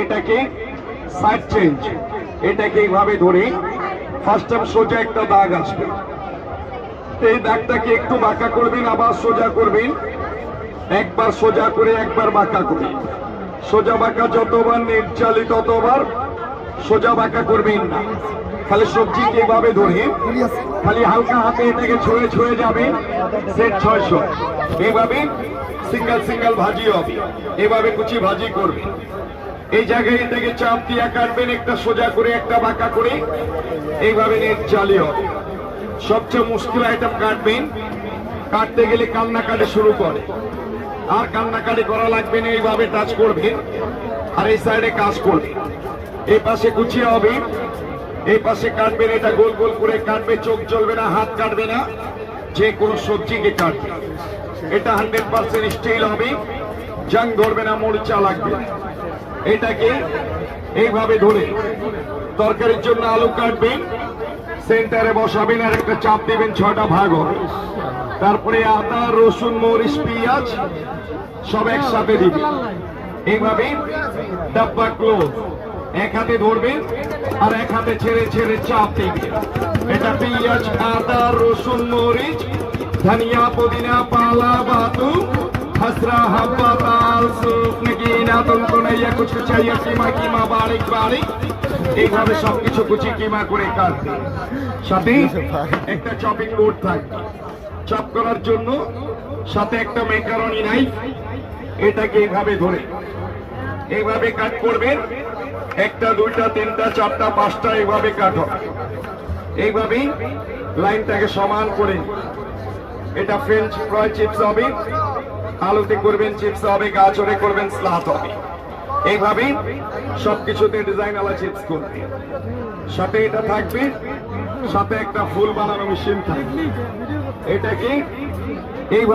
এটাকে side change, এটাকে এইভাবে ধরে ফার্স্ট টাইম সোজা একটা দাগ আসবে, এই দাগটাকে একটু বাঁকা করবেন, আবার সোজা করবেন, একবার সোজা করে একবার বাঁকা করে, সোজা বাঁকা যতবার নির্চালি ততবার সোজা বাঁকা করবেন না। খালি সবজিকে এইভাবে ধরে খালি হালকা হাতে এটাকে ছুঁয়ে ছুঁয়ে যাবে, সেট 600। এইভাবে সিঙ্গেল সিঙ্গেল ভাজি হবে, এভাবে কুচি ভাজি করবে। এই জায়গায় এটাকে চাপ দিয়ে কাটবেন, একটা সোজা করে একটা বাঁকা করে, এইভাবে নির্চালি হবে। সবচেয়ে মুশকিল আইটেম কাটবেন, কাটতে গেলে কান্নাকাটি শুরু করে, আর কান্নাকাটি করা লাগবে না, এইভাবে টাচ করবে আর এই সাইডে কাজ করবে। এই পাশে কুচিয়ে হবে, এই পাশে কাটবেন, এটা গোল গোল করে কাটবে, চোখ জ্বলবে না, হাত কাটবে না, যে কোনো সবজিকে কাটবে। এটা 100% স্টিল হবে, জং ধরবে না, মরিচা লাগবে না। এটাকে এইভাবে ধরে তরকারির জন্য আলু কাটবেন, সেন্টারে বসাবেন আর একটা চাপ দেবেন, 6টা ভাগ হবে। তারপরে আদা, রসুন, মরিচ, পেঁয়াজ সব একসাথে দিবেন, এইভাবে ডাব্বা ক্লোজ। এক হাতে ধরবেন আর এক হাতে ছেড়ে ছেড়ে চাপ দিবেন। এটা পেঁয়াজ, আদা, রসুন, মরিচ, ধনিয়া, পুদিনা, পালা, বাতু, हसरा हब्बा ताल सूप नगीना तुमको नैया कुछ चाहिए कीमा कीमा बारीक बारीक এইভাবে সবকিছু কুচি কিমা করে কাটবে। সাথে একটা চপিং বোর্ড থাকবে চপ করার জন্য, সাথে একটা ম্যাকারনি নাইফ। এটাকে এইভাবে ধরে এইভাবে কাট করবেন, একটা দুইটা তিনটা চারটা পাঁচটা এইভাবে কাট হবে। এইভাবে লাইনটাকে সমান করে এটা ফ্রেঞ্চ ফ্রাই চিপস হবে, আলুতে করবেন চিপস হবে, গাজরে করবেন স্লাদ হবে। এইভাবে সবকিছুতে ডিজাইন আলা চিপস করবে। সাথে এটা থাকবে, সাথে একটা ফুল বানানো মেশিন থাকবে। এটাকে এইভাবে